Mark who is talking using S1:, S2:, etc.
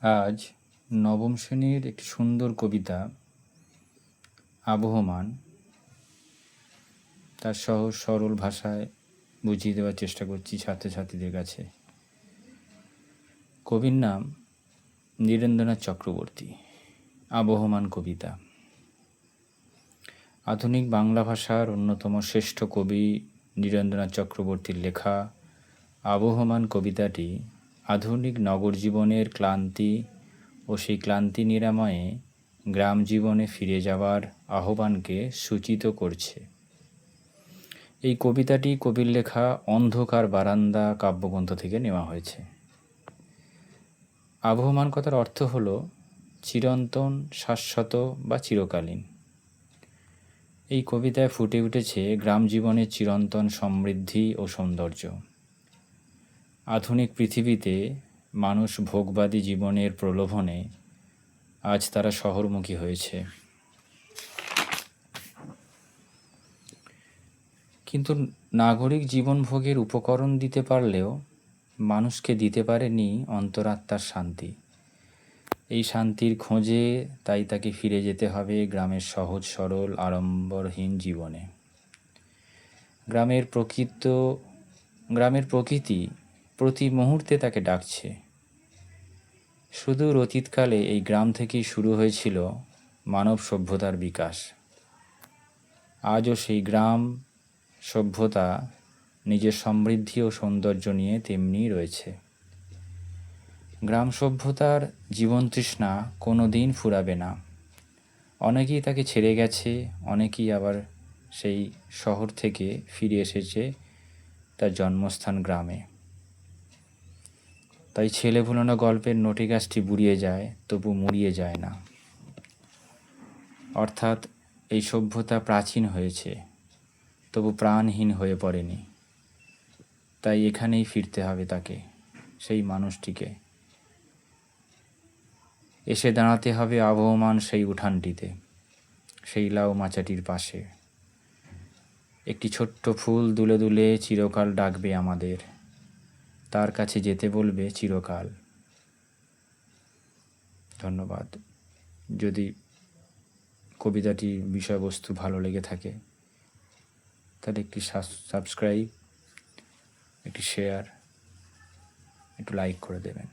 S1: আজ নবম শ্রেণীর একটি সুন্দর কবিতা আবহমান তার সহজ সরল ভাষায় বুঝিয়ে দেওয়ার চেষ্টা করছি ছাত্রছাত্রীদের কাছে। কবির নাম নীরেন্দ্রনাথ চক্রবর্তী। আবহমান কবিতা। আধুনিক বাংলা ভাষার অন্যতম শ্রেষ্ঠ কবি নীরেন্দ্রনাথ চক্রবর্তীর লেখা আবহমান কবিতাটি আধুনিক নগর জীবনের ক্লান্তি ও সেই ক্লান্তি নিরাময়ে গ্রাম জীবনে ফিরে যাওয়ার আহ্বানকে সূচিত করছে। এই কবিতাটি কবির লেখা অন্ধকার বারান্দা কাব্যগ্রন্থ থেকে নেওয়া হয়েছে। আবহমান কথার অর্থ হল চিরন্তন, শাশ্বত বা চিরকালীন। এই কবিতায় ফুটে উঠেছে গ্রাম জীবনের চিরন্তন সমৃদ্ধি ও সৌন্দর্য। আধুনিক পৃথিবীতে মানুষ ভোগবাদী জীবনের প্রলোভনে আজ তারা শহরমুখী হয়েছে, কিন্তু নাগরিক জীবনভোগের উপকরণ দিতে পারলেও মানুষকে দিতে পারেনি অন্তরাত্মার শান্তি। এই শান্তির খোঁজে তাই তাকে ফিরে যেতে হবে গ্রামের সহজ সরল আড়ম্বরহীন জীবনে। গ্রামের প্রকৃতি প্রতি মুহূর্তে তাকে ডাকছে। সুদূর অতীতকালে এই গ্রাম থেকেই শুরু হয়েছিল মানব সভ্যতার বিকাশ। আজও সেই গ্রাম সভ্যতা নিজের সমৃদ্ধি ও সৌন্দর্য নিয়ে তেমনি রয়েছে। গ্রাম সভ্যতার জীবন তৃষ্ণা কোনো দিন ফুরাবে না। অনেকেই তাকে ছেড়ে গেছে, অনেকেই আবার সেই শহর থেকে ফিরে এসেছে তার জন্মস্থান গ্রামে। তাই ছেলে ভুলানো গল্পের নটি গাছটি বুড়িয়ে যায়, তবু মুড়িয়ে যায় না। অর্থাৎ এই সভ্যতা প্রাচীন হয়েছে, তবু প্রাণহীন হয়ে পড়েনি। তাই এখানেই ফিরতে হবে তাকে, সেই মানুষটিকে। এসে দাঁড়াতে হবে আবহমান সেই উঠানটিতে, সেই লাউ মাচাটির পাশে। একটি ছোট্ট ফুল দুলে দুলে চিরকাল ডাকবে আমাদের, তার কাছে যেতে বলবে চিরকাল। ধন্যবাদ। যদি কবিতাটির বিষয়বস্তু ভালো লেগে থাকে তাহলে একটি সাবস্ক্রাইব, একটি শেয়ার, একটু লাইক করে দেবেন।